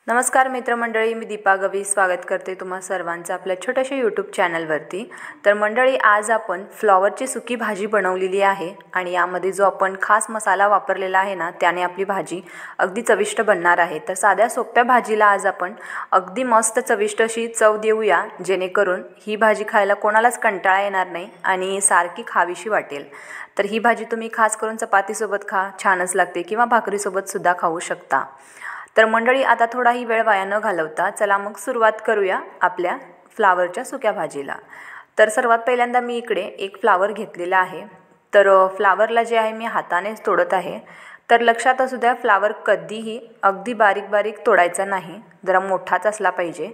नमस्कार मित्रमंडळी, मी दीपा गवी स्वागत करते तुम्हा सर्वांचं आपल्या छोट्याशा यूट्यूब चॅनलवरती। तर मंडळी, आज आपण फ्लॉवरची सुकी भाजी बनवलेली आहे आणि यामध्ये जो आपण खास मसाला वापरलेला आहे ना, त्याने आपली भाजी अगदी चविष्ट बनणार आहे। तर साध्या सोप्या भाजीला आज आपण अगदी मस्त चविष्ट अशी चव देऊया, जेणेकरून ही भाजी खायला कोणालाच कंटाळा येणार नाही आणि सारखी खावीशी वाटेल। तर ही भाजी तुम्ही खास करून चपातीसोबत खा, छानच लागते, किंवा भाकरीसोबत सुद्धा खाऊ शकता। तर मंडळी, आता थोडाही वेळ वाया न घालवता चला मग सुरुवात करूया आपल्या फ्लावरच्या सुक्या भाजीला। तर सर्वात पहिल्यांदा मी इकडे एक फ्लावर घेतलेला आहे। तर फ्लावरला जे आहे मी हातानेच तोडत आहे। तर लक्षात असू द्या, फ्लावर कधीही अगदी बारीक बारीक तोडायचा नाही, जरा मोठाच असला पाहिजे।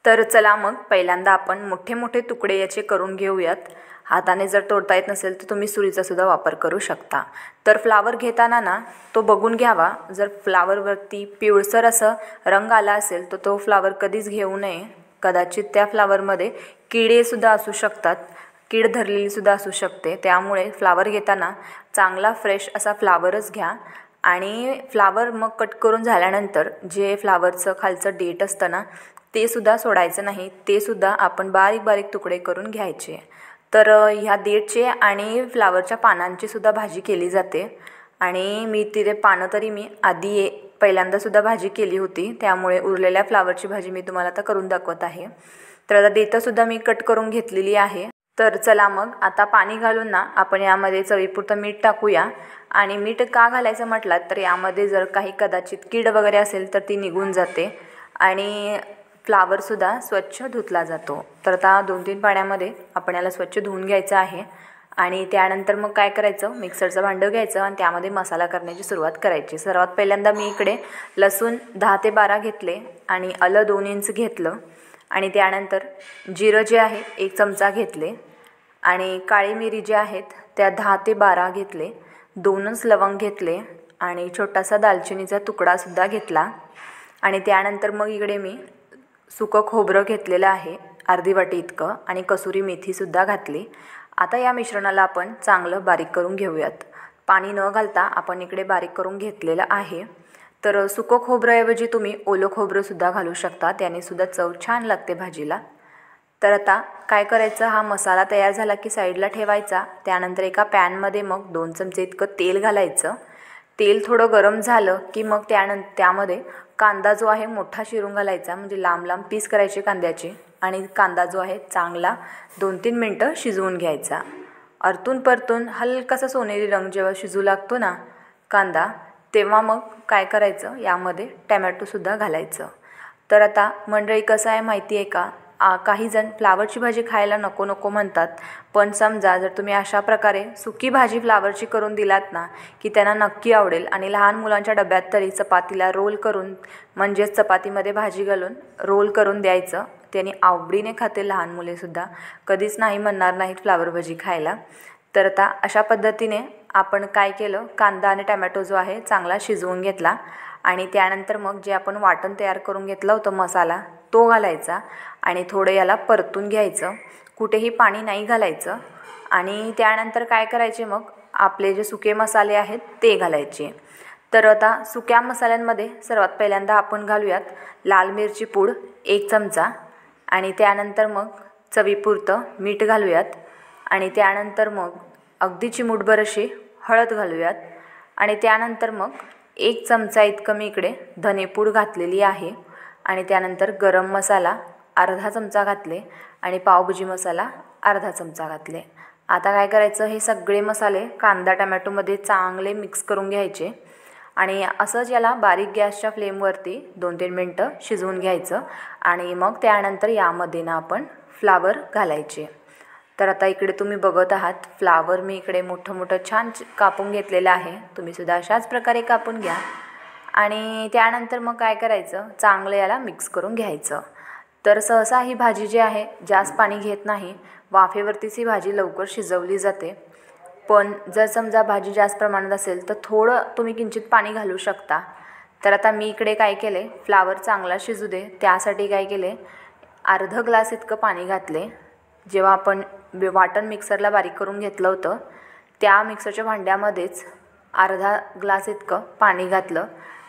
तर चला मग पहिल्यांदा आपण मोठे मोठे तुकडे याचे करून घेऊयात। हाताने जर तोडता येत नसेल तर तुम्ही सुरीचा सुद्धा वापर करू शकता। तर फ्लावर घेताना ना तो बघून घ्यावा, जर फ्लावरवरती पिवळसर असं रंग आला असेल तर तो फ्लावर कधीच घेऊ नये। कदाचित त्या फ्लावरमध्ये किडेसुद्धा असू शकतात, कीड धरलेली सुद्धा असू शकते, त्यामुळे फ्लावर घेताना चांगला फ्रेश असा फ्लावरच घ्या। आणि फ्लावर मग कट करून झाल्यानंतर जे फ्लावरचं खालचं देठ असतं ना, ते सुद्धा सोडायचं नाही, ते सुद्धा आपण बारीक बारीक तुकडे करून घ्यायचे। तर ह्या देठचे आणि फ्लावरच्या पानांची सुद्धा भाजी केली जाते आणि मी तिथे पानं तरी मी आधी पहिल्यांदासुद्धा भाजी केली होती, त्यामुळे उरलेल्या फ्लावरची भाजी मी तुम्हाला आता करून दाखवत आहे। तर आता देठसुद्धा मी कट करून घेतलेली आहे। तर चला मग आता पाणी घालून ना आपण यामध्ये चवीपुरतं मीठ टाकूया। आणि मीठ का घालायचं म्हटलं तर यामध्ये जर काही कदाचित कीड वगैरे असेल तर ती निघून जाते आणि फ्लावरसुद्धा स्वच्छ धुतला जातो। तर आता 2-3 पाण्यामध्ये आपण याला स्वच्छ धुवून घ्यायचं आहे। आणि त्यानंतर मग काय करायचं, मिक्सरचं भांडं घ्यायचं आणि त्यामध्ये मसाला करण्याची सुरुवात करायची। सर्वात पहिल्यांदा मी इकडे लसूण 10 ते 12 घेतले आणि आलं 2 इंच घेतलं आणि त्यानंतर जिरं जे आहे 1 चमचा घेतले आणि काळी मिरी जे आहेत त्या 10 ते 12 घेतले, 2च लवंग घेतले आणि छोटासा दालचिनीचा तुकडासुद्धा घेतला। आणि त्यानंतर मग इकडे मी सुकं खोबरं घेतलेलं आहे अर्धी वाटी इतकं आणि कसुरी मेथीसुद्धा घातली। आता या मिश्रणाला आपण चांगलं बारीक करून घेऊयात। पाणी न घालता आपण इकडे बारीक करून घेतलेलं आहे। तर सुकं खोबऱ्याऐवजी तुम्ही ओलं खोबरंसुद्धा घालू शकता, त्यानेसुद्धा चव छान लागते भाजीला। तर आता काय करायचं, हा मसाला तयार झाला की साईडला ठेवायचा। त्यानंतर एका पॅनमध्ये मग 2 चमचे इतकं तेल घालायचं। तेल थोडं गरम झालं की मग त्यामध्ये कांदा जो आहे मोठा चिरून घालायचा, म्हणजे लांब लांब पीस करायचे कांद्याचे। आणि कांदा जो आहे चांगला 2-3 मिनटं शिजवून घ्यायचा। आरतून परतून हलकासा सोनेरी रंग जेव्हा शिजू लागतो ना कांदा, तेव्हा मग काय करायचं, यामध्ये टॅमॅटोसुद्धा घालायचं। तर आता मंडळी कसं आहे माहिती आहे का, काही जण फ्लावरची भाजी खायला नको नको म्हणतात, पण समजा जर तुम्ही अशा प्रकारे सुकी भाजी फ्लावरची करून दिलात ना की त्यांना नक्की आवडेल। आणि लहान मुलांच्या डब्यात तरी चपातीला रोल करून, म्हणजेच चपातीमध्ये भाजी घालून रोल करून द्यायचं, त्याने आवडीने खाते लहान मुलेसुद्धा, कधीच नाही म्हणणार नाहीत फ्लावर भाजी खायला। तर आता अशा पद्धतीने आपण काय केलं, कांदा आणि टॅमॅटो जो आहे चांगला शिजवून घेतला आणि त्यानंतर मग जे आपण वाटण तयार करून घेतलं होतं मसाला, तो घालायचा आणि थोडं याला परतून घ्यायचं, कुठेही पाणी नाही घालायचं। आणि त्यानंतर काय करायचे, मग आपले जे सुके मसाले आहेत ते घालायचे। तर आता सुक्या मसाल्यांमध्ये सर्वात पहिल्यांदा आपण घालूयात लाल मिरची पूड 1 चमचा आणि त्यानंतर मग चवीपुरतं मीठ घालूयात आणि त्यानंतर मग अगदी चिमूटभर अशी हळद घालूयात आणि त्यानंतर मग 1 चमचा इतकं मी इकडे धनेपूड घातलेली आहे आणि त्यानंतर गरम मसाला अर्धा चमचा घातले आणि पावभाजी मसाला अर्धा चमचा घातले। आता काय करायचं, हे सगळे मसाले कांदा टॅमॅटोमध्ये चांगले मिक्स करून घ्यायचे आणि असंच याला बारीक गॅसच्या फ्लेमवरती 2-3 मिनटं शिजवून घ्यायचं आणि मग त्यानंतर यामध्ये ना आपण फ्लावर घालायचे। तर आता इकडे तुम्ही बघत आहात, फ्लावर मी इकडे मोठं मोठं छान कापून घेतलेलं आहे, तुम्हीसुद्धा अशाच प्रकारे कापून घ्या। आणि त्यानंतर मग काय करायचं, चांगलं याला मिक्स करून घ्यायचं। तर सहसा ही भाजी जी आहे जास्त पाणी घेत नाही, वाफेवरतीच ही भाजी लवकर शिजवली जाते। पण जर समजा भाजी जास्त प्रमाणात असेल तर थोडं तुम्ही किंचित पाणी घालू शकता। तर आता मी इकडे काय केले, फ्लावर चांगला शिजू दे त्यासाठी काय केले, अर्धा ग्लास इतकं पाणी घातले। जेव्हा आपण वाटण मिक्सरला बारीक करून घेतलं होतं त्या मिक्सरच्या भांड्यामध्येच अर्धा ग्लास इतकं पाणी घातलं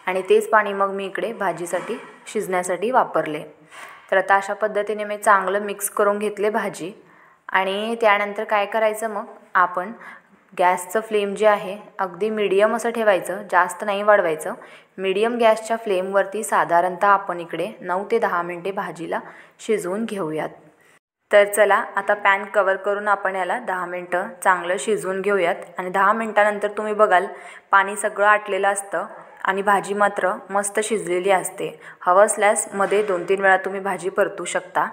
आणि तेच पाणी मग मी इकडे भाजीसाठी शिजण्यासाठी वापरले। तर आता अशा पद्धतीने मी चांगलं मिक्स करून घेतले भाजी। आणि त्यानंतर काय करायचं, मग आपण गॅसचं फ्लेम जे आहे अगदी मीडियम असं ठेवायचं, जास्त नाही वाढवायचं। मीडियम गॅसच्या फ्लेमवरती साधारणतः आपण इकडे 9 ते 10 मिनटे भाजीला शिजवून घेऊयात। तर चला आता पॅन कवर करून आपण याला 10 मिनटं चांगलं शिजवून घेऊयात। आणि 10 मिनटानंतर तुम्ही बघाल पाणी सगळं आटलेलं असतं आणि भाजी मात्र मस्त शिजलेली असते। हवं असल्यास मध्ये 2-3 वेळा तुम्ही भाजी परतू शकता,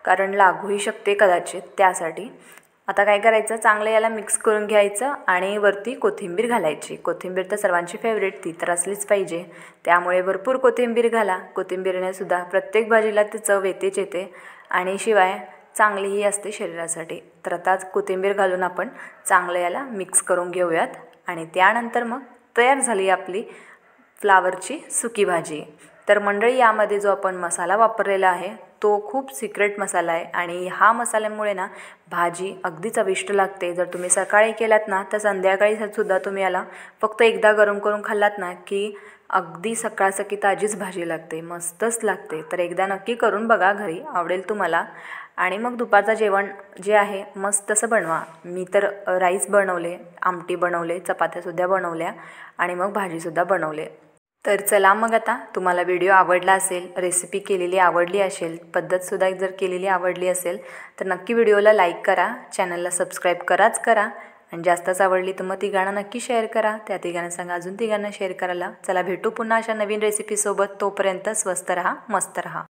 कारण लागूही शकते कदाचित, त्यासाठी। आता काय करायचं, चांगलं याला मिक्स करून घ्यायचं आणि वरती कोथिंबीर घालायची। कोथिंबीर तर सर्वांची फेवरेट, ती तर असलीच पाहिजे, त्यामुळे भरपूर कोथिंबीर घाला। कोथिंबीरने सुद्धा प्रत्येक भाजीला ती चव येते आणि शिवाय चांगलीही असते शरीरासाठी। तर आता कोथिंबीर घालून आपण चांगलं याला मिक्स करून घेऊयात। आणि त्यानंतर मग तयार झाली आपली फ्लावरची सुकी भाजी। तर मंडळी, यामध्ये जो आपण मसाला वापरलेला आहे तो खूप सिक्रेट मसाला आहे आणि हा मसाल्यामुळे ना भाजी अगदी चविष्ट लागते। जर तुम्ही सकाळी केलात ना तर संध्याकाळी सुद्धा तुम्ही याला फक्त एकदा गरम करून खाल्लात ना की अगदी सकाळी ताजीच भाजी लागते, मस्तच लागते। तर एकदा नक्की करून बघा घरी, आवडेल तुम्हाला। आणि मग दुपारचं जेवण जे आहे मस्त असं बनवा। मी तर राईस बनवले, आमटी बनवले, चपात्यासुद्धा बनवल्या आणि मग भाजीसुद्धा बनवले। तर चला मग आता तुम्हाला व्हिडिओ आवडला असेल, रेसिपी केलेली आवडली असेल, पद्धतसुद्धा जर केलेली आवडली असेल तर नक्की व्हिडिओला लाईक करा, चॅनलला सबस्क्राईब करा आणि जास्तच आवडली तर मग तिघांना नक्की शेअर करा, त्या तिघांना सांगा अजून तिघांना शेअर करायला। चला भेटू पुन्हा अशा नवीन रेसिपीसोबत, तोपर्यंत स्वस्त रहा, मस्त रहा।